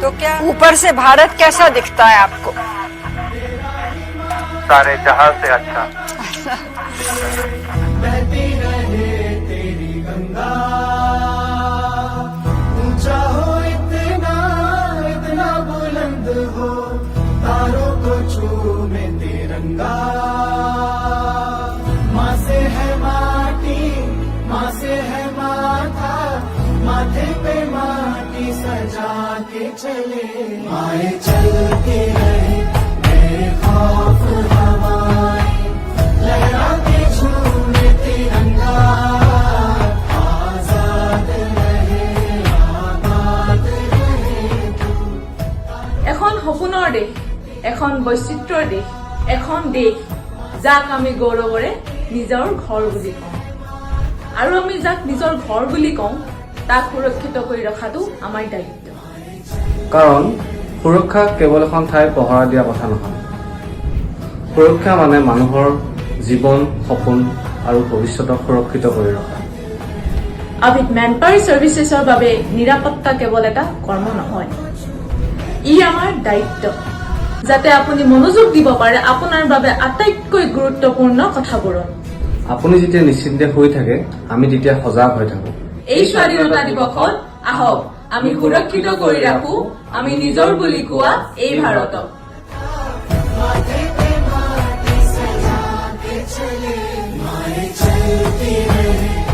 तो क्या ऊपर से भारत कैसा दिखता है आपको? सारे जहां से अच्छा। बहती रहे तेरी गंगा, ऊंचा हो इतना इतना बुलंद हो, तारों को छूमे तिरंगा। माँ से है माटी, माँ से है माथा, माथे पे माटी सजा के चले। माए चलती रहे बेखौफ हवाएं, लहराते झूमे तिरंगा। आजाद रहे आबाद रहे तू। এখন সপোনৰ দেশ, এখন বৈচিত্ৰ্যৰ দেশ, এখন দেশ যাক আমি গৌৰৱৰে নিজৰ ঘৰ বুলি কওঁ। আৰু আমি যাক নিজৰ ঘৰ বুলি কওঁ তাক সুৰক্ষিত কৰি ৰখাটো আমাৰ দায়িত্ব। কাৰণ সুৰক্ষা কেৱল এখন ঠাই পহৰা দিয়া কথা নহয়। সুৰক্ষা মানে মানুহৰ জীৱন, সপোন আৰু ভৱিষ্যতক সুৰক্ষিত কৰি ৰখা। আবিদ মেনপাৱাৰ চাৰ্ভিচেছৰ বাবে নিৰাপত্তা কেৱল এটা কৰ্ম নহয়, ই আমাৰ দায়িত্ব, যাতে আপুনি মনোযোগ দিব পাৰে আপোনাৰ বাবে আটাইতকৈ গুৰুত্বপূৰ্ণ কথাবোৰত। আপুনি যেতিয়া নিশ্চিন্তে শুই থাকে, আমি তেতিয়া সজাগ হৈ থাকো। এই স্বাধীনতা দিৱসত আহক আমি সুৰক্ষিত কৰি ৰাখো আমি নিজৰ বুলি কোৱা এই ভাৰতক। माथे पे माटी सजा के चले। माए चलती रहे